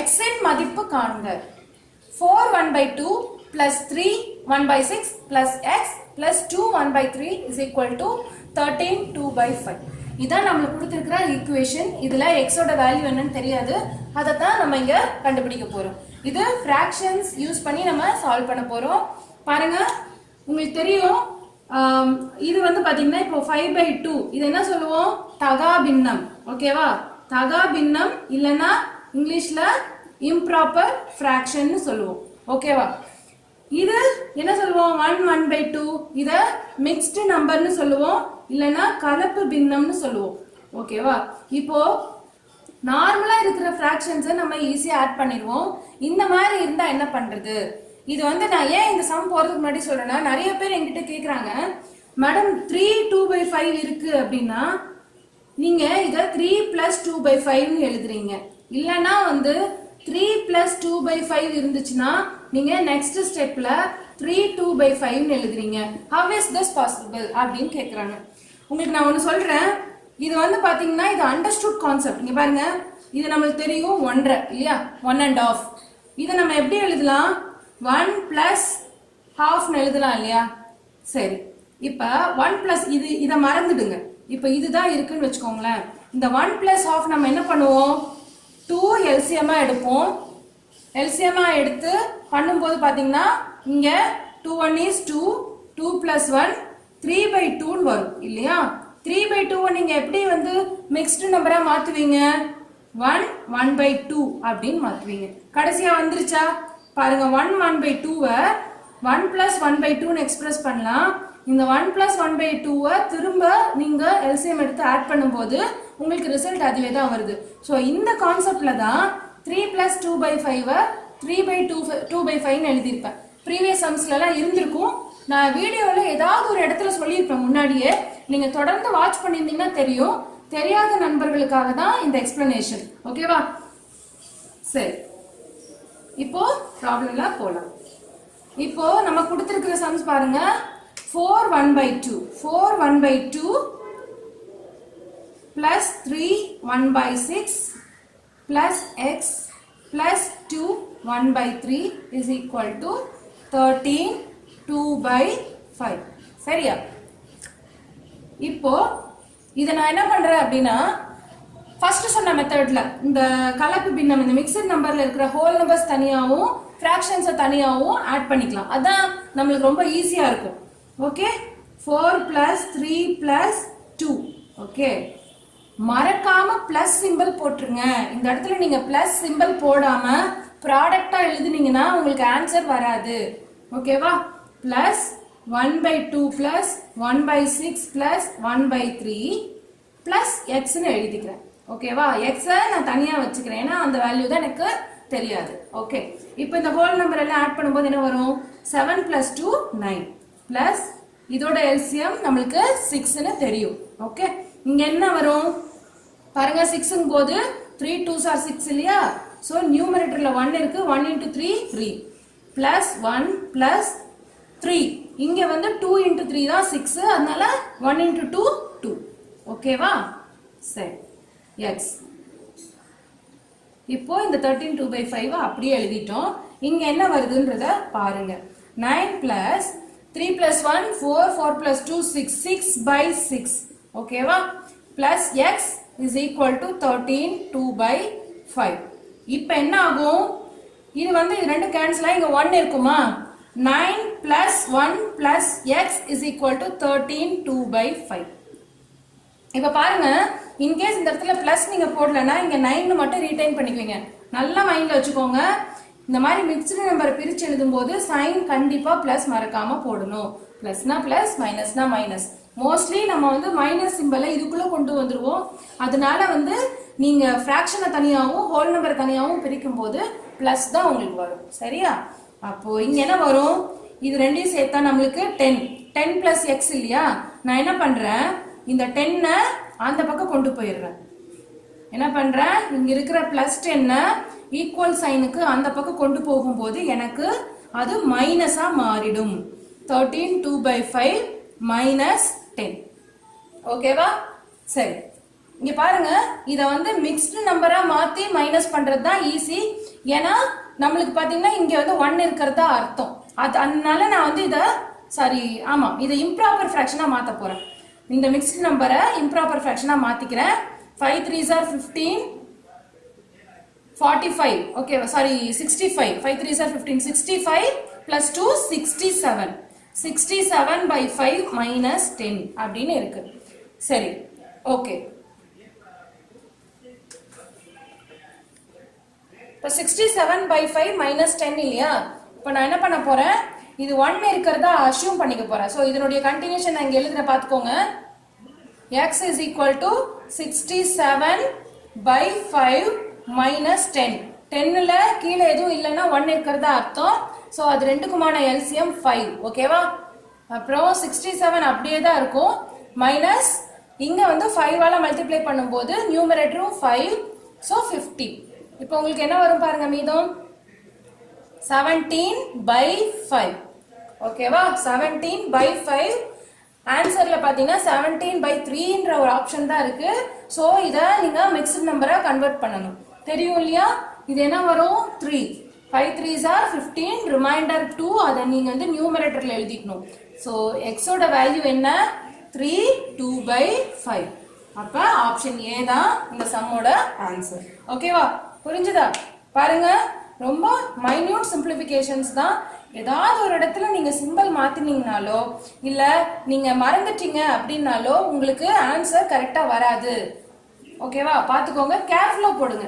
x இன் மதிப்பு காண்க. 4 1/2 plus 3 1/6 plus x plus 2 1/3 is equal to 13 2/5. இதான் நம்மளுக்கு கொடுத்திருக்கிற ஈக்குவேஷன். இதுல x ஓட வேல்யூ என்னன்னு தெரியாது, அதை தான் நம்ம இங்க கண்டுபிடிக்க போறோம். இது ஃபிராக்ஷன்ஸ் யூஸ் பண்ணி நம்ம சால்வ் பண்ண போறோம். பாருங்க, உங்களுக்கு தெரியும் இது வந்து பாத்தீங்கன்னா இப்போ 5/2 இது என்ன சொல்லுவோம், தகா பின்னம். ஓகேவா, தகா பின்னம் இல்லைன்னா இங்கிலீஷ்ல இம்ப்ராப்பர் ஃபிராக்ஷன் சொல்லுவோம். ஓகேவா, இது என்ன சொல்லுவோம், 1 1/2 இத மிக்ஸ்டு நம்பர்னு சொல்லுவோம், இல்லைன்னா கலப்பு பின்னம்னு சொல்லுவோம். ஓகேவா, இப்போ நார்மலா இருக்கிற ஃபிராக்ஷன்ஸை நம்ம ஈஸியா ஆட் பண்ணிடுவோம். இந்த மாதிரி இருந்தா என்ன பண்றது? இது வந்து நான் ஏன் இந்த சம் போறதுக்கு முன்னாடி சொல்றேன்னா, நிறைய பேர் என்கிட்ட கேக்குறாங்க, மேடம் 3 2/5 இருக்கு அப்படின்னா நீங்க இத 3 + 2/5 எழுதுறீங்க, இல்லனா வந்து 3 + 2/5 இருந்துச்சுன்னா நீங்க நெக்ஸ்ட் ஸ்டெப்ல 3 2/5 எழுதுறீங்க. how is this possible அப்படின்னு கேக்குறாங்க. உங்களுக்கு நான் ஒன்னு சொல்றேன், இது வந்து பாத்தீங்கன்னா இது அண்டர்ஸ்டுட் கான்செப்ட். இங்க பாருங்க, இது நமக்கு தெரியும் 1.5 இல்லையா, 1.5. இதை நம்ம எப்படி எழுதலாம், 1 + ½ எழுதலாம் இல்லையா. சரி, இப்ப 1 + இது இதை மறந்துடுங்க. இப்ப இதுதான் இருக்குன்னு வச்சுக்கோங்களேன். இந்த 1 + ½ நம்ம என்ன பண்ணுவோம், 2 எல்சிஎம்மா எடுப்போம். எல்சிஎம்மா எடுத்து பண்ணும்போது பாத்தீங்கன்னா இங்க 2 1 is 2, 2 + 1 3/2 வரும் இல்லையா. 3/2 நீங்க எப்படி வந்து மிக்ஸ்டு நம்பரா மாத்துவீங்க, 1 1/2 அப்படின்னு மாத்துவீங்க. கடைசியா வந்துருச்சா பாருங்க, 1 1/2 1 + 1/2 எக்ஸ்பிரஸ் பண்ணலாம். இந்த 1 + 1/2 திரும்ப நீங்க எல்சிஎம் எடுத்து ஆட் பண்ணும்போது உங்களுக்கு ரிசல்ட் அதுவே தான் வருது. ஸோ இந்த கான்செப்ட்ல தான் 3 + 2/5 3/2/5 எழுதியிருப்பேன். ப்ரீவியஸ் சம்ஸ்லாம் இருந்திருக்கும். நான் வீடியோவில் ஏதாவது ஒரு இடத்துல சொல்லியிருப்பேன் முன்னாடியே, நீங்க தொடர்ந்து வாட்ச் பண்ணியிருந்தீங்கன்னா தெரியும். தெரியாத நண்பர்களுக்காக தான் இந்த எக்ஸ்பிளனேஷன். ஓகேவா, சரி, இப்போ ப்ராப்ளம்ல போலாம். இப்போ நம்ம கொடுத்திருக்கிற சம்ஸ் பாருங்க, 4 1/2 4 1/2 plus 3 1/6 plus x plus 2 1/3 is equal to 13 2/5. சரியா, இப்போ இதை நான் என்ன பண்றேன் அப்படின்னா, ஃபர்ஸ்ட் சொன்ன மெத்தட்ல இந்த கலப்பு பின்னம், இந்த மிக்சட் நம்பர்ல இருக்கிற ஹோல் நம்பர்ஸ் தனியாகவும் ஃபிராக்ஷன்ஸை தனியாகவும் ஆட் பண்ணிக்கலாம். அதான் நம்மளுக்கு ரொம்ப ஈஸியா இருக்கும். ஓகே, 4 + 3 + 2. ஓகே, மறக்காம பிளஸ் சிம்பிள் போட்டுருங்க. இந்த இடத்துல நீங்க பிளஸ் சிம்பிள் போடாம ப்ராடக்டா எழுதுனீங்கன்னா உங்களுக்கு ஆன்சர் வராது. ஓகேவா, பிளஸ் 1/2 + 1/6 + 1/3 பிளஸ் எக்ஸ்ன்னு எழுதிக்கிறேன். ஓகேவா, எக்ஸை நான் தனியா வச்சுக்கிறேன், ஏன்னா அந்த வேல்யூ தான் எனக்கு தெரியாது. ஓகே, இப்போ இந்த ஹோல் நம்பர் எல்லாம் ஆட் பண்ணும்போது என்ன வரும், 7 + 2 9 பிளஸ் இதோட எல்சிஎம் நம்மளுக்கு 6ன்னு தெரியும். ஓகே, இங்க என்ன வரும் பாருங்க, 6ங்கும் போது 3 2s are 6 இல்லையா. ஸோ நியூமரேட்டர்ல 1 இருக்கு, 1 × 3 3 பிளஸ் 1 பிளஸ் 3. இங்க வந்து 2 × 3 தான் 6, அதனால 1 × 2 2. ஓகேவா, சரி, எக்ஸ். இப்போ இந்த 13 2/5 அப்படியே எழுதிட்டோம். இங்க என்ன வருதுன்றத பாருங்க, 9 + 3 + 1 4 4 + 2 6 6/6. ஓகேவா, plus X is equal to 13 2/5. இப்போ என்ன ஆகும், இது வந்து இது ரெண்டு கேன்சல் ஆகி இங்க 1 இருக்குமா, 9 + 1 + x இஸ் ஈக்குவல் டு 13 2/5. இப்போ பாருங்க, இன்கேஸ் இந்த இடத்துல பிளஸ் நீங்க போடலன்னா இங்க 9 மட்டும் ரீடைன் பண்ணிக்குவீங்க. நல்லா மைண்ட்ல வச்சுக்கோங்க, இந்த மாதிரி மிக்ஸ்டு நம்பரை பிரிச்சு எழுதும் போது சைன் கண்டிப்பா பிளஸ் மறக்காம போடணும். பிளஸ்னா பிளஸ், மைனஸ்னா மைனஸ். மோஸ்ட்லி நம்ம வந்து மைனஸ் சிம்பலை இதுக்குள்ள கொண்டு வந்துருவோம். அதனால வந்து நீங்க ஃபிராக்ஷனை தனியாகவும் ஹோல் நம்பர் தனியாகவும் பிரிக்கும் போது பிளஸ் தான் உங்களுக்கு வரும். சரியா, அப்போ இங்க என்ன வரும், இது ரெண்டையும் சேர்த்தா நம்மளுக்கு 10 10 + x இல்லையா. நான் என்ன பண்றேன், இந்த 10 அந்த பக்கம் கொண்டு போயிடுறேன். என்ன பண்றேன், இங்க இருக்கிற +10 ஈக்குவல் சைனுக்கு அந்த பக்கம் கொண்டு போகும்போது எனக்கு அது மைனஸா மாறிடும். 13 2/5 - 10. ஓகேவா, சரி, இங்க பாருங்க இத வந்து மிக்ஸ்டு நம்பரா மாத்தி மைனஸ் பண்றது தான் ஈஸி. ஏன்னா நம்மளுக்கு பாத்தீங்கன்னா இங்க வந்து 1 இருக்கிறதா அர்த்தம். அதனால நான் வந்து இத ஆமா இதை இம்ப்ராப்பர் ஃபிராக்ஷனா மாத்த போறேன். இந்த மிக்ஸ்டு நம்பரை improper ஃபிராக்ஷனா மாத்திக்கிறேன். 5 3s are 15 45 okay 65 5 3s are 15 65 plus 2 67 67 by 5 minus 10 அப்படின்னு இருக்கு. சரி ஓகே. இப்போ 67 by 5 minus 10 இல்லையா? இப்போ நான் என்ன பண்ண போறேன், இது 1 இருக்கிறதா அஷ்யூம் பண்ணிக்க போறேன். ஸோ இதனுடைய கண்டினியூஷன் நான் இங்கே எழுதுற பார்த்துக்கோங்க. x is equal to 67 by 5 minus 10. 10ல கீழே எதுவும் இல்லைன்னா 1 இருக்கிறதா அர்த்தம். ஸோ அது ரெண்டுக்குமான LCM 5 ஓகேவா? அப்புறம் 67 அப்படியே தான் இருக்கும். மைனஸ் இங்க வந்து 5ஆல மல்டிப்ளை பண்ணும்போது நியூமரேட்டரும் 5 ஸோ 50. இப்போ உங்களுக்கு என்ன வரும் பாருங்க மீதம் 17 by 5 ஓகேவா? 17 by 5 ஆன்சர்ல பாத்தீங்கன்னா 17 by 3ன்ற ஒரு ஆப்ஷன் தான் இருக்கு. ஸோ இதை நீங்க மிக்ஸ்டு நம்பரா கன்வெர்ட் பண்ணணும். தெரியும் இல்லையா? இது என்ன வரும் 3 5 3s are 15 ரிமைண்டர் 2 அதை நீங்க வந்து நியூமரேட்டர்ல எழுதிக்கணும். ஸோ எக்ஸோட வேல்யூ என்ன 3 2 by 5. அப்ப ஆப்ஷன் ஏ தான் இந்த சம்மோட ஆன்சர். ஓகேவா? புரிஞ்சுதா? பாருங்க ரொம்ப மைன்யூட் சிம்பிளிஃபிகேஷன்ஸ் தான். ஏதாவது ஒரு இடத்துல நீங்க சிம்பிள் மாத்தினீங்கனாலோ இல்ல நீங்க மறந்துட்டீங்க அப்படின்னாலோ உங்களுக்கு ஆன்சர் கரெக்டா வராது. ஓகேவா? பாத்துக்கோங்க, கேர்ஃபுல்லா போடுங்க.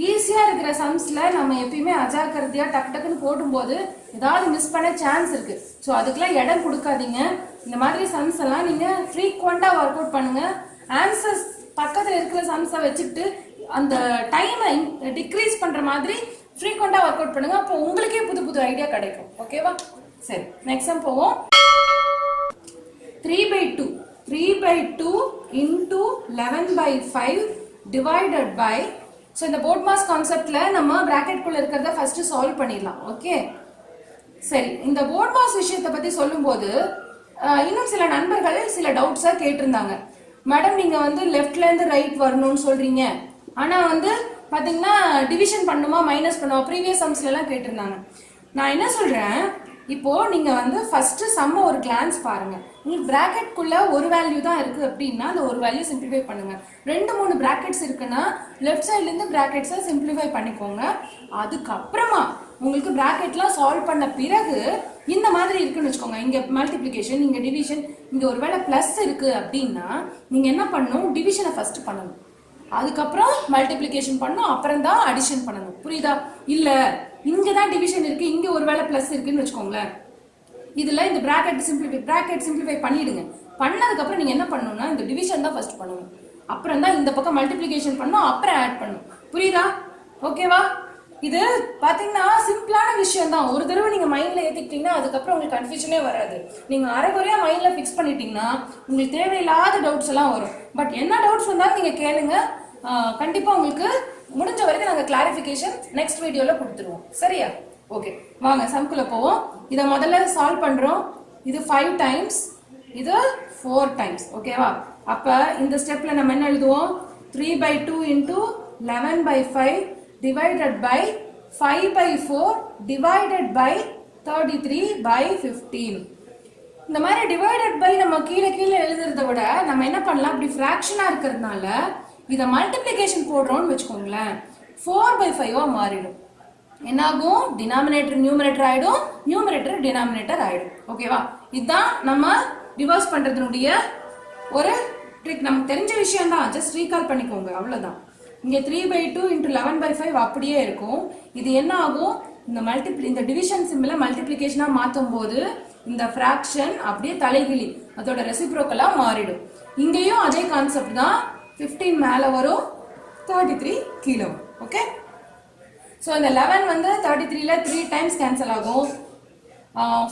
ஈஸியா இருக்கிற சம்ஸ்ல நம்ம எப்பயுமே அஜாக்கிரதையா டக்கு டக்குன்னு போடும்போது ஏதாவது மிஸ் பண்ண சான்ஸ் இருக்கு. ஸோ அதுக்கெல்லாம் இடம் கொடுக்காதீங்க. இந்த மாதிரி சம்ஸ் எல்லாம் நீங்க ஃப்ரீக்வெண்டா ஒர்க் அவுட் பண்ணுங்க. ஆன்சர்ஸ் பக்கத்துல இருக்கிற சம்ஸை வச்சுக்கிட்டு அந்த டைமை டிக்ரீஸ் பண்ற மாதிரி ஃப்ரீக்வெண்டா ஒர்க் அவுட் பண்ணுங்க. அப்போ உங்களுக்கே புது புது ஐடியா கிடைக்கும். ஓகேவா? சரி நெக்ஸ்ட் சம் போவோம். 3 by 2 into 11 by 5 divided by. So இந்த போர்ட் மாஸ் கான்செப்ட்ல நம்ம பிராக்கெட் குள்ள இருக்கிறத ஃபர்ஸ்ட் சால்வ் பண்ணிடலாம். ஓகே சரி, இந்த போர்ட் மாஸ் விஷயத்தை பத்தி சொல்லும்போது இன்னும் சில நண்பர்கள் சில டவுட்ஸா கேட்டிருந்தாங்க. மேடம் நீங்க வந்து லெஃப்ட்ல இருந்து ரைட் வரணும்னு சொல்றீங்க, ஆனா வந்து பாத்தீங்கன்னா டிவிஷன் பண்ணுமா மைனஸ் பண்ணுமா ப்ரீவியஸ் சம்ஸ்ல எல்லாம் கேட்டிருந்தாங்க. நான் என்ன சொல்றேன், இப்போ நீங்க வந்து ஃபர்ஸ்ட் சம்ம ஒரு கிளான்ஸ் பாருங்க. உங்களுக்கு பிராக்கெட் குள்ள ஒரு வேல்யூ தான் இருக்கு அப்படின்னா அந்த ஒரு வேல்யூ சிம்பிளிஃபை பண்ணுங்க. 2-3 பிராக்கெட்ஸ் இருக்குன்னா லெஃப்ட் சைட்ல இருந்து பிராக்கெட்ஸை சிம்பிளிஃபை பண்ணிக்கோங்க. அதுக்கப்புறமா உங்களுக்கு பிராக்கெட்லாம் சால்வ் பண்ண பிறகு இந்த மாதிரி இருக்குன்னு வச்சுக்கோங்க. இங்க மல்டிப்ளிகேஷன், இங்க டிவிஷன், இங்க ஒருவேளை பிளஸ் இருக்கு அப்படின்னா நீங்க என்ன பண்ணணும், டிவிஷனை ஃபர்ஸ்ட் பண்ணணும், அதுக்கப்புறம் மல்டிப்ளிகேஷன் பண்ணணும், அப்புறம் தான் அடிஷன் பண்ணணும். புரியுதா? இல்ல இங்கதான் டிவிஷன் இருக்கு, இங்க ஒருவேளை பிளஸ் இருக்குன்னு வச்சுக்கோங்களேன். இதுல இந்த பிராக்கெட் சிம்பிளிஃபை பண்ணிடுங்க. பண்ணதுக்கு அப்புறம் நீங்க என்ன பண்ணணும்னா இந்த டிவிஷன் தான் ஃபர்ஸ்ட் பண்ணணும், அப்புறம் தான் இந்த பக்கம் மல்டிப்ளிகேஷன் பண்ணணும், அப்புறம் ஆட் பண்ணணும். புரியுதா? ஓகேவா? இது பாத்தீங்கன்னா சிம்பிளான விஷயம் தான். ஒரு தடவை நீங்க மைண்ட்ல ஏத்திக்கிட்டீங்கன்னா அதுக்கப்புறம் உங்களுக்கு கன்ஃபியூஷனே வராது. நீங்க அரைகுறையா மைண்ட்ல பிக்ஸ் பண்ணிட்டீங்கன்னா உங்களுக்கு தேவையில்லாத டவுட்ஸ் எல்லாம் வரும். பட் என்ன டவுட்ஸ் வந்தாலும் நீங்க கேளுங்க, கண்டிப்பா உங்களுக்கு முடிஞ்ச வரைக்கும் நாங்க கிளாரிஃபிகேஷன் நெக்ஸ்ட் வீடியோல கொடுத்துருவோம். சரியா? ஓகே வாங்க சம்குள்ள போவோம். இதை முதல்ல சால்வ் பண்றோம். இது 5 டைம்ஸ், இது 4 டைம்ஸ். ஓகேவா? அப்ப இந்த ஸ்டெப்ல நம்ம என்ன எழுதுவோம், 3 by 2 into 11 by 5 divided by 5 by 4 divided by 33 by 15. இந்த மாதிரி டிவைடட் பை நம்ம கீழே எழுதுறத விட நம்ம என்ன பண்ணலாம், இப்படி ஃபிராக்ஷனா இருக்கிறதுனால இதை மல்டிப்ளிகேஷன் போடுறோம்னு வச்சுக்கோங்களேன், 4 by 5 மாறிடும். என்னாகும், டினாமினேட்டர் நியூமரேட்டர் ஆயிடும், நியூமரேட்டர் டினாமினேட்டர் ஆயிடும். ஓகேவா? இதுதான் நம்ம ரிவர்ஸ் பண்றதுனுடைய ஒரு ட்ரிக். நமக்கு தெரிஞ்ச விஷயம் தான், ஜஸ்ட் ரீகால் பண்ணிக்கோங்க, அவ்வளவுதான். இங்க 3 by 2 into 11 by 5 அப்படியே இருக்கும். இது என்ன ஆகும், இந்த டிவிஷன் சிம்பிளை மல்டிப்ளிகேஷனா மாற்றும் போது இந்த ஃபிராக்ஷன் அப்படியே தலைகிழி அதோட ரெசிப்ரோக்கலா மாறிடும். இங்கேயும் அதே கான்செப்ட் தான். 15 மேல வரும், 33 கீழே வரும். ஓகே, ஸோ இந்த 11 வந்து 33ல 3 டைம்ஸ் கேன்சல் ஆகும்.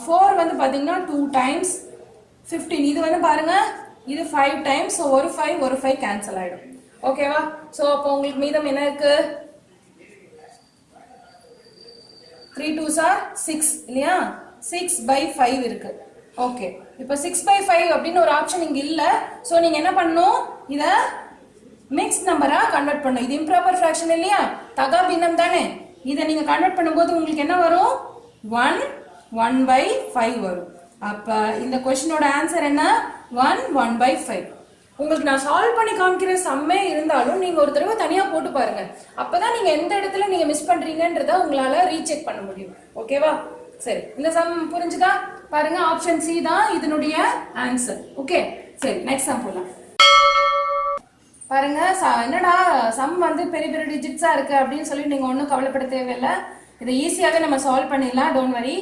4 வந்து பாத்தீங்கன்னா 2 டைம்ஸ். 15 இது வந்து பாருங்க, இது 5 டைம்ஸ். ஸோ ஒரு 5 கேன்சல் ஆயிடும். ஓகேவா? ஸோ அப்போ உங்களுக்கு மீதம் என்ன இருக்கு, 3 2s are 6 இல்லையா? 6 by 5 இருக்கு. ஓகே, இப்போ 6 by 5 அப்படின்னு ஒரு ஆப்ஷன் இங்க இல்ல. ஸோ நீங்க என்ன பண்ணணும், இத மிக்ஸ்ட் நம்பரா கன்வெர்ட் பண்ணும். இது இம்ப்ராப்பர் ஃபிராக்ஷன் இல்லையா, தகா பின்னம் தானே. இதை நீங்க கன்வெர்ட் பண்ணும்போது உங்களுக்கு என்ன வரும், 1/5 வரும். அப்ப இந்த கொஸ்டினோட ஆன்சர் என்ன, 1/5. உங்களுக்கு நான் சால்வ் பண்ணி காமிக்கிற சம்மே இருந்தாலும் நீங்க ஒரு தடவை தனியா போட்டு பாருங்க. அப்பதான் நீங்க எந்த இடத்துல நீங்க மிஸ் பண்றீங்கன்றத உங்களால ரீசெக் பண்ண முடியும். ஓகேவா? சரி, இந்த சம் புரிஞ்சுதா? பாருங்க, ஆப்ஷன் சி தான் இதனுடைய ஆன்சர். ஓகே, சரி நெக்ஸ்ட் சம் போலாம். பாருங்க, என்னடா சம் வந்து பெரிய பெரிய டிஜிட்ஸா இருக்கு அப்படின்னு சொல்லி நீங்க ஒன்றும் கவலைப்பட தேவையில்லை. இதை ஈஸியாவே நம்ம சால்வ் பண்ணிடலாம், don't worry.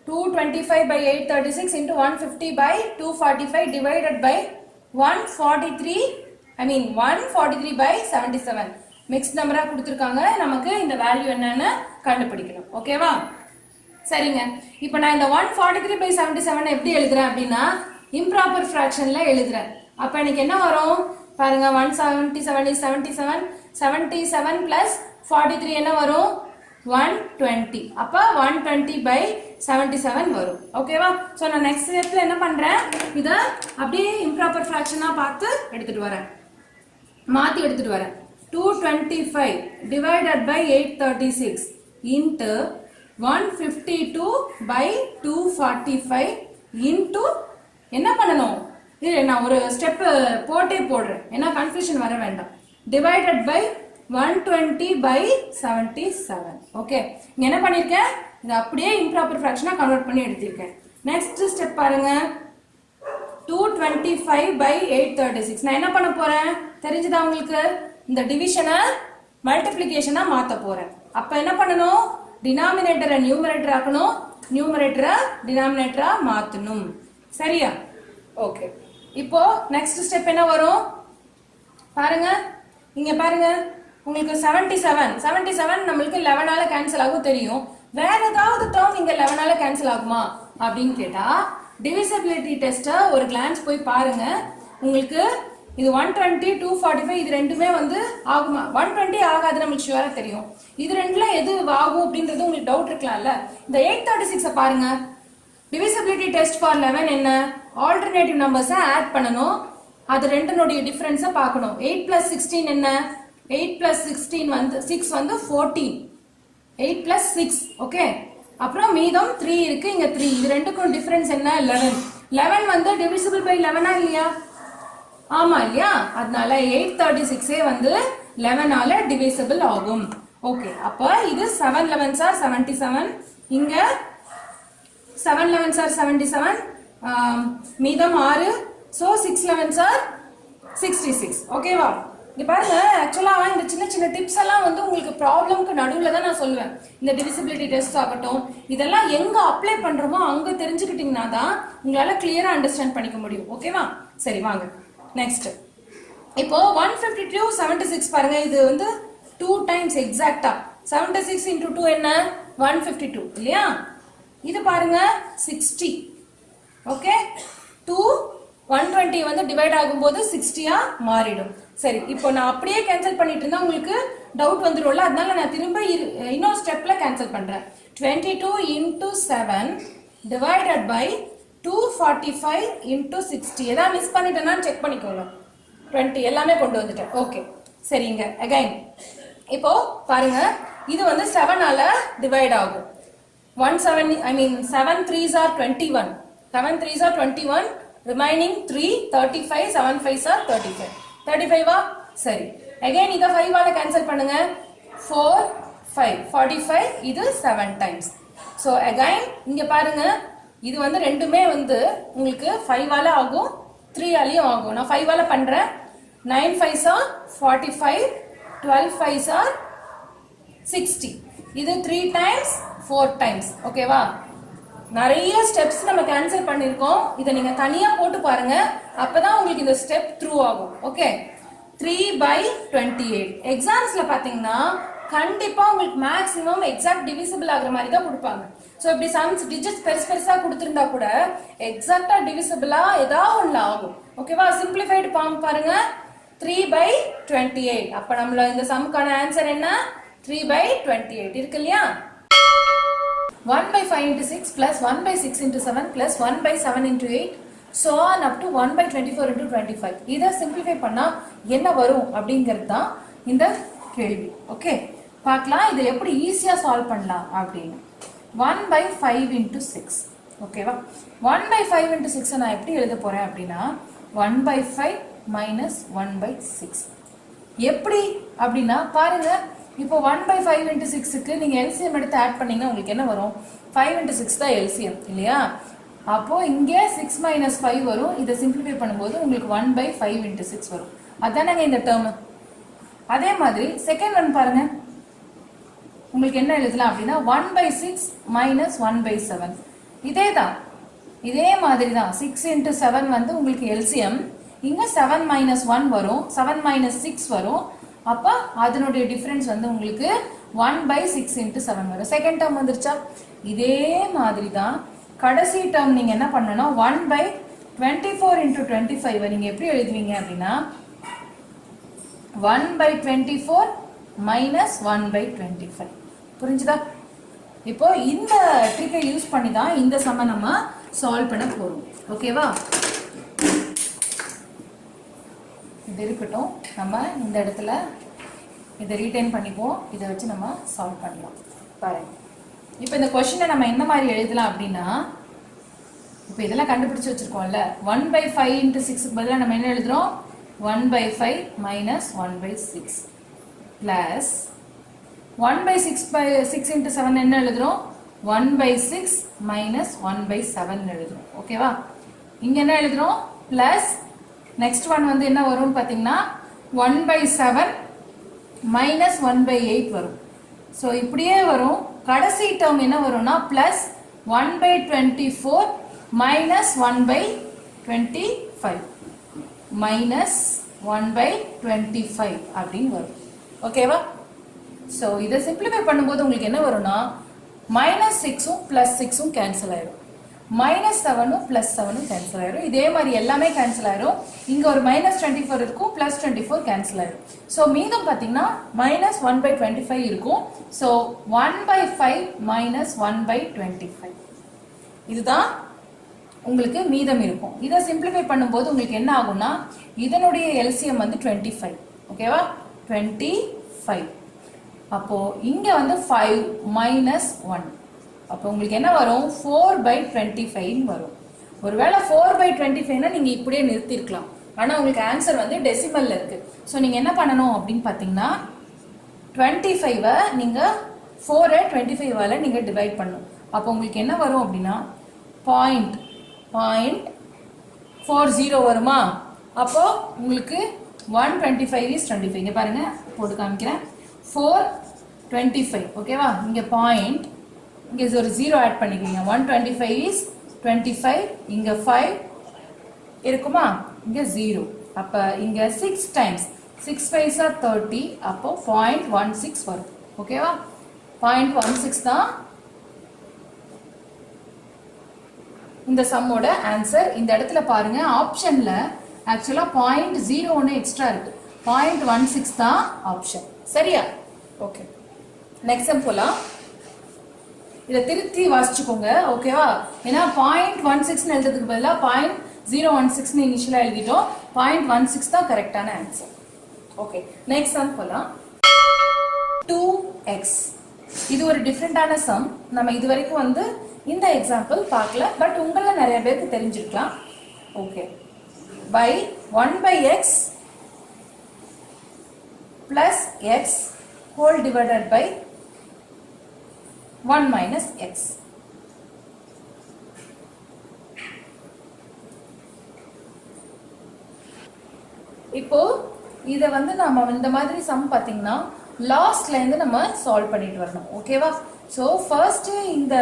225/836 into 150/245 divided by 143/77 mixed நம்பரா கொடுத்துருக்காங்க. நமக்கு இந்த வேல்யூ என்னன்னு கண்டுபிடிக்கணும். ஓகேவா? சரிங்க, இப்போ நான் இந்த 143/77 எப்படி எழுதுறேன் அப்படின்னா இம்ப்ராப்பர் ஃபிராக்ஷன்ல எழுதுறேன். அப்ப எனக்கு என்ன வரும் பாருங்க, 177 is 77, 77 plus 43 என்ன வரும், 120. அப்ப 120/77 வரும். ஓகேவா? சோ நான் நெக்ஸ்ட் ஸ்டெப்ல என்ன பண்றேன், இத அப்படியே இம்ப்ராப்பர் ஃபிராக்ஷனா பார்த்து எடுத்துட்டு வரேன், மாத்தி எடுத்துட்டு வரேன். 225 divided by 836 into 152/245 into என்ன பண்ணணும், இது நான் ஒரு ஸ்டெப் போட்டே போடுறேன், ஏன்னா கன்ஃபியூஷன் வர வேண்டாம். Divided by 120/77. ஓகே, இங்க என்ன பண்ணிருக்கேன், இது அப்படியே இம்ப்ராப்பர் ஃபிராக்ஷனா கன்வெர்ட் பண்ணி எடுத்திருக்கேன். நெக்ஸ்ட் ஸ்டெப் பாருங்க, 225/836 நான் என்ன பண்ண போறேன் தெரிஞ்சுதா உங்களுக்கு, இந்த டிவிஷனை மல்டிப்ளிகேஷனா மாத்த போறேன். அப்ப என்ன பண்ணணும், டினாமினேட்டரை நியூமரேட்டர் ஆக்கணும், நியூமரேட்டரை டினாமினேட்டரா மாத்தணும். சரியா? ஓகே, இப்போ நெக்ஸ்ட் ஸ்டெப் என்ன வரும் பாருங்க, இங்க பாருங்க உங்களுக்கு 77 நம்மளுக்கு 11ஆல கேன்சல் ஆகும் தெரியும். வேற ஏதாவது டேர்ம் இங்க 11ஆல கேன்சல் ஆகுமா அப்படின்னு கேட்டா டிவிசிபிலிட்டி டெஸ்ட்டை ஒரு கிளான்ஸ் போய் பாருங்க. உங்களுக்கு இது 120 245 இது ரெண்டுமே வந்து ஆகுமா, 120 ஆகாது நம்மளுக்கு ஷுவரா தெரியும். இது ரெண்டுல எது ஆகும் அப்படின்றது உங்களுக்கு டவுட் இருக்கலாம்ல. இந்த 836 பாருங்க, டிவிசிபிலிட்டி டெஸ்ட் ஃபார் 11 என்ன, ஆல்டர்னேட்டிவ் நம்பர்ஸை ஆட் பண்ணணும், அது ரெண்டுனுடைய டிஃபரன்ஸை பார்க்கணும். 8 plus 16 என்ன, 8 plus 16 வந்து 6 வந்து 14, 8 plus 6. ஓகே, அப்புறம் மீதம் 3 இருக்கு, இங்க 3, இது ரெண்டுக்கும் டிஃபரன்ஸ் என்ன, 11. 11 வந்து டிவிசிபிள் பை 11ஆ இல்லையா, ஆமா இல்லையா, அதனால 836 வந்து 11ஆல டிவிசிபிள் ஆகும். ஓகே, அப்ப இது 7 11s are 77, இங்க 7 11s are 77, மீதம் 6, so 6 11s are 66. ஓகேவா? இங்க பாருங்க, ஆக்சுவலா இந்த சின்ன சின்ன டிப்ஸ் எல்லாம் வந்து உங்களுக்கு ப்ராப்ளம்க்கு நடுவுல தான் நான் சொல்லுவேன். இந்த டிவிசிபிலிட்டி டெஸ்ட் ஆகட்டும், இதெல்லாம் எங்க அப்ளை பண்றோமோ அங்க தெரிஞ்சுக்கிட்டீங்கன்னா தான் உங்களால கிளியரா அண்டர்ஸ்டாண்ட் பண்ணிக்க முடியும். ஓகேவா? சரி வாங்க நெக்ஸ்ட். இப்போ 152 76 பாருங்க, இது வந்து 2 times எக்ஸாக்ட்டா 76 into 2 என்ன, 152 இல்லையா. இது பாருங்க 60. ஓகே, 2 120 வந்து டிவைட் ஆகும்போது 60ஆ மாறிடும். சரி, இப்போ நான் அப்படியே கேன்சல் பண்ணிட்டு இருந்தா உங்களுக்கு டவுட் வந்துரும்ல, அதனால நான் திரும்ப இன்னொரு ஸ்டெப்ல கேன்சல் பண்றேன். 22 into 7 divided by 245 into 60. ஏதாவது மிஸ் பண்ணிட்டேன்னா செக் பண்ணிக்கோங்க. 20 எல்லாமே கொண்டு வந்துட்டேன். ஓகே, சரிங்க. அகைன் இப்போ பாருங்க, இது வந்து 7ஆல டிவைட் ஆகும். 7 3s are 21, 7 3s are 21, remaining 3 35, 7 5s are 35. 35 சரி, அகைன் இத 5ஆல கேன்சல் பண்ணுங்க. 4 5 45, இது 7 times. சோ அகைன் இங்க பாருங்க, இது வந்து ரெண்டுமே வந்து உங்களுக்கு 5ஆல ஆகும், 3ஆலயும் ஆகும். நான் 5ஆல பண்றேன். 9 5s are 45, 12 5s are 60. இது 3 times 4 times. ஓகேவா? நிறைய ஸ்டெப்ஸ் நம்ம கேன்சல் பண்ணிருக்கோம். இதை நீங்க தனியா போட்டு பாருங்க, அப்பதான் உங்களுக்கு இந்த ஸ்டெப் த்ரூ ஆகும். ஓகே, 3/28. எக்ஸாம்ஸ்ல பாத்தீங்கன்னா கண்டிப்பா உங்களுக்கு மேக்ஸிமம் எக்ஸாக்ட் டிவிசிபிள் ஆகுற மாதிரி தான் கொடுப்பாங்க. சோ இப்படி சம்ஸ் டிஜிட்ஸ் பெருசா கொடுத்திருந்தா கூட எக்ஸாக்ட்டா டிவிசிபிளா ஏதாவது ஒண்ணு ஆகும். ஓகேவா? சிம்பிளிஃபைடு ஃபார்ம் பாருங்க, 3/28. அப்ப நம்மள இந்த சம்க்கான ஆன்சர் என்ன, 3/28 இருக்கு இல்லையா. 1/5 into 6 plus 1/6 into 7 plus 1/7 into 8 so on up to 1 by 24 into 25. இதை simplify பண்ணா என்ன வரும் அப்படிங்கிறது தான் இந்த கேள்வி. ஓகே, பார்க்கலாம் இதை எப்படி ஈஸியா சால்வ் பண்ணலாம் அப்படின்னு. 1 by 5 into 6. ஓகேவா, 1 by 5 into 6 நான் எப்படி எழுத போறேன் அப்படின்னா 1 by 5 minus 1 by 6. எப்படி அப்படின்னா பாருங்க, இப்போ 1 by 5 into 6க்கு நீங்க LCM எடுத்து ஆட் பண்ணீங்கன்னா உங்களுக்கு என்ன வரும்? 5 into 6 தான் LCM இல்லையா? அப்போ இங்கே 6 minus 5 வரும். இதை சிம்பிளிஃபை பண்ணும்போது உங்களுக்கு 1 by 5 into 6 வரும். அதானங்க இந்த டேர்ம். அதே மாதிரி செகண்ட் ஒன் பாருங்க, உங்களுக்கு என்ன எழுதலாம் அப்படின்னா 1 by 6 minus 1 by 7. இதே தான், இதே மாதிரி தான். 6 into 7 வந்து உங்களுக்கு LCM. இங்க 7 minus 1 வரும், 7 minus 6 வரும். அப்ப அதனுடைய டிஃபரன்ஸ் வந்து உங்களுக்கு 1 by 6 into 7 வரும். செகண்ட் டேர்ம் வந்துருச்சா? இதே மாதிரி தான் கடைசி டேர்ம் நீங்க என்ன பண்ணணும், 1 by 24 into 25 நீங்க எப்படி எழுதுவீங்க அப்படின்னா 1 by 24 minus 1 by 25. புரிஞ்சுதா? இப்போ இந்த ட்ரிக்கை யூஸ் பண்ணி தான் இந்த சம்ம நம்ம சால்வ் பண்ண போறோம். ஓகேவா, இது இருக்கட்டும். நம்ம இந்த இடத்துல இதை ரீடைன் பண்ணிப்போம். இதை வச்சு நம்ம சால்வ் பண்ணலாம். பாருங்க, இப்போ இந்த கொஸ்டினை நம்ம என்ன மாதிரி எழுதலாம் அப்படின்னா, இப்போ இதெல்லாம் கண்டுபிடிச்சு வச்சிருக்கோம்ல, 1 by 5 into 6க்கு பதிலாக நம்ம என்ன எழுதுறோம், 1 by 5 minus 1 by 6 plus 1 by 6 into 7 என்ன எழுதுறோம், 1 by 6 minus 1 by 7 எழுதுறோம். ஓகேவா, இங்க என்ன எழுதுறோம், plus next one வந்து என்ன வரும் பாத்தீங்கன்னா 1 by 7 minus 1 by 8 வரும். ஸோ இப்படியே வரும். கடைசி டேர்ம் என்ன வரும்னா plus 1 by 24 minus 1 by 25 minus 1 by 25 அப்படின்னு வரும். ஓகேவா, ஸோ இதை சிம்பிளிஃபை பண்ணும்போது உங்களுக்கு என்ன வரும்னா -6ம் +6ம் கேன்சல் ஆயிடும், -7ம் +7ம் கேன்சல் ஆயிடும். இதே மாதிரி எல்லாமே கேன்சல் ஆயிடும். இங்க ஒரு -24 இருக்கும், +24 கேன்சல் ஆயிடும். ஸோ மீதம் பார்த்தீங்கன்னா -1 by 25 இருக்கும். ஸோ 1 by 5 minus 1 by 25 இதுதான் உங்களுக்கு மீதம் இருக்கும். இதை சிம்பிளிஃபை பண்ணும்போது உங்களுக்கு என்ன ஆகும்னா இதனுடைய LCM வந்து 25. ஓகேவா, 25. அப்போ இங்க வந்து 5 minus 1. அப்போ உங்களுக்கு என்ன வரும், 4 by 25 வரும். ஒருவேளை 4 by 25னா நீங்க இப்படியே நிறுத்திருக்கலாம். ஆனா உங்களுக்கு ஆன்சர் வந்து டெசிமல்ல இருக்கு. ஸோ நீங்க என்ன பண்ணணும் அப்படின்னு பாத்தீங்கன்னா 25 நீங்க 4 25ஆல நீங்க டிவைட் பண்ணணும். அப்போ உங்களுக்கு என்ன வரும் அப்படின்னா 0.40 வருமா? அப்போ உங்களுக்கு 125 is 25. இங்க பாருங்க, போட்டு காமிக்கிறேன். 425. ஓகேவா, இங்க பாயிண்ட், இங்க ஒரு 0 ஆட் பண்ணிக்கீங்க. 125 is 25. இங்க 5 இருக்குமா, இங்க 0. அப்ப இங்க 6 times 6 5s are 30. அப்போ 0.16 வரும். ஓகேவா, 0.16 தான் இந்த சம்மோட ஆன்சர். இந்த இடத்துல பாருங்க, ஆப்ஷன்ல ஆக்சுவலா 0.01 எக்ஸ்ட்ரா இருக்கு. 0.16 தான் ஆப்ஷன். சரியா? ஓகே, நெக்ஸ்ட் சம் போலாம். இதை திருத்தி வாசிச்சுக்கோங்க. ஓகேவா, ஏன்னா 0.16 எழுதுறதுக்கு பதிலாக 0.016 இனிஷியலா எழுதிட்டோம். 0.16 தான் கரெக்டான ஆன்சர். ஓகே, நெக்ஸ்ட் சம் போலாம். 2x. இது ஒரு டிஃப்ரெண்டான சம். நம்ம இது வரைக்கும் வந்து இந்த எக்ஸாம்பிள் பார்க்கல, பட் உங்கள நிறைய பேருக்கு தெரிஞ்சிருக்கலாம். Okay, by 1 by x plus x whole divided by 1 minus x. இப்போ இத வந்து நாம இந்த மாதிரி சம் பாத்தீங்கன்னா லாஸ்ட்ல இருந்து நம்ம சால்வ் பண்ணிட்டு வரணும். ஓகேவா, சோ ஃபர்ஸ்ட் இந்த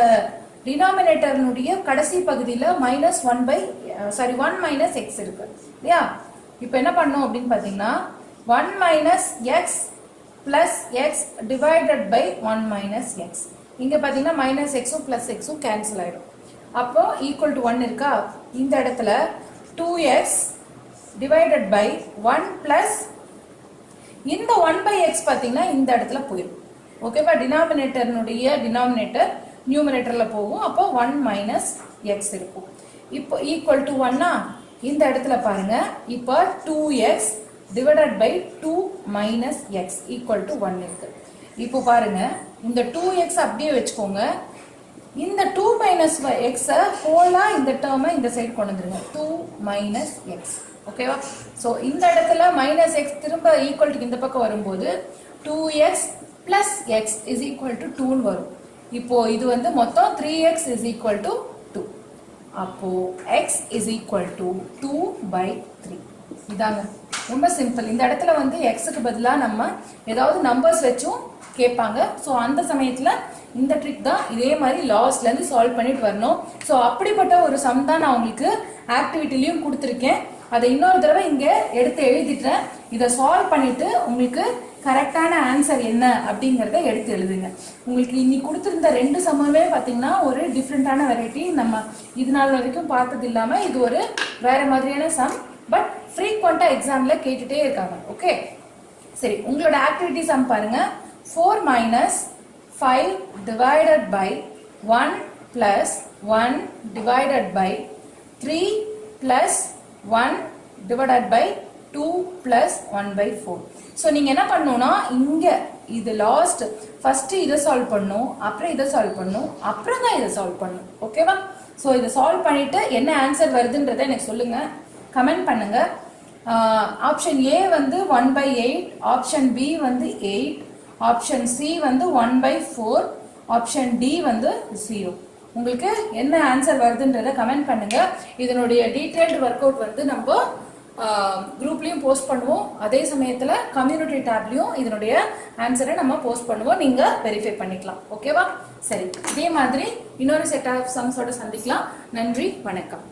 டினாமினேட்டர்னுடைய கடைசி பகுதியில -1 minus x இருக்கு இல்லையா? இப்போ என்ன பண்ணணும் அப்படின்னு பாத்தீங்கன்னா 1 minus x plus x divided by 1 minus x. இங்க பாத்தீங்கன்னா -xம் +xம் கேன்சல் ஆயிடும். அப்போ ஈக்குவல் டு 1 இருக்கா? இந்த இடத்துல 2x divided by 1 plus இந்த 1 by x பாத்தீங்கன்னா இந்த இடத்துல போயிடும். ஓகேவா, டினாமினேட்டர் நியூமரேட்டர்ல போகும். அப்போ 1 minus x இருக்கும். இப்போ ஈக்குவல் டு 1 இந்த இடத்துல பாருங்க இப்போ 2x divided by 2 minus x equal to 1 இருக்கு. இப்போ பாருங்க இந்த 2x அப்படியே வச்சுக்கோங்க. இந்த 2 minus x ஹோலா இந்த டேர்மை இந்த சைடு கொண்டு வந்துருங்க. 2 minus x ஓகேவா? ஸோ இந்த இடத்துல மைனஸ் எக்ஸ் திரும்ப ஈக்குவல் டு இந்த பக்கம் வரும்போது 2x plus x is equal to 2 வரும். இப்போ இது வந்து மொத்தம் 3x is equal to 2. அப்போ x is equal to 2 by 3. இதாங்க ரொம்ப சிம்பிள். இந்த இடத்துல வந்து xக்கு பதிலா நம்ம ஏதாவது நம்பர்ஸ் வச்சும் கேட்பாங்க. ஸோ அந்த சமயத்தில் இந்த ட்ரிக் தான் இதே மாதிரி லாஸ்ட்லேருந்து சால்வ் பண்ணிட்டு வரணும். ஸோ அப்படிப்பட்ட ஒரு சம் தான் நான் உங்களுக்கு ஆக்டிவிட்டிலையும் கொடுத்துருக்கேன். அதை இன்னொரு தடவை இங்கே எடுத்து எழுதிட்டேன். இதை சால்வ் பண்ணிட்டு உங்களுக்கு கரெக்டான ஆன்சர் என்ன அப்படிங்கிறத எடுத்து எழுதுங்க. உங்களுக்கு இன்னைக்கு கொடுத்துருந்த 2 சம்முமே பார்த்தீங்கன்னா ஒரு டிஃப்ரெண்டான வெரைட்டி. நம்ம இது நாள் வரைக்கும் பார்த்தது இல்லாமல் இது ஒரு வேற மாதிரியான சம். பட் ஃப்ரீக்வெண்ட்டாக எக்ஸாமில் கேட்டுகிட்டே இருக்காங்க. ஓகே சரி, உங்களோட ஆக்டிவிட்டி சம் பாருங்க. 4 minus 5 divided by 1 plus 1 divided by 3 plus 1 divided by 2 plus 1 by 4. So நீங்கள் என்ன பண்ணணும்னா இங்கே இது லாஸ்ட் ஃபஸ்ட்டு இதை சால்வ் பண்ணணும், அப்புறம் இதை சால்வ் பண்ணணும், அப்புறம் தான் இதை சால்வ் பண்ணணும். ஓகேவா? ஸோ இதை சால்வ் பண்ணிவிட்டு என்ன ஆன்சர் வருதுன்றதை எனக்கு சொல்லுங்கள், கமெண்ட் பண்ணுங்கள். ஆப்ஷன் ஏ வந்து 1 by 8, ஆப்ஷன் பி வந்து 8, ஆப்ஷன் சி வந்து 1 by 4, ஆப்ஷன் டி வந்து 0. உங்களுக்கு என்ன ஆன்சர் வருதுன்றதை கமெண்ட் பண்ணுங்க. இதனுடைய டீட்டெயில்டு ஒர்க் அவுட் வந்து நம்ம குரூப்லேயும் போஸ்ட் பண்ணுவோம். அதே சமயத்தில் கம்யூனிட்டி டேப்லையும் இதனுடைய ஆன்சரை நம்ம போஸ்ட் பண்ணுவோம். நீங்கள் வெரிஃபை பண்ணிக்கலாம். ஓகேவா? சரி, இதே மாதிரி இன்னொரு செட் ஆஃப் சம்ஸோட சந்திக்கலாம். நன்றி, வணக்கம்.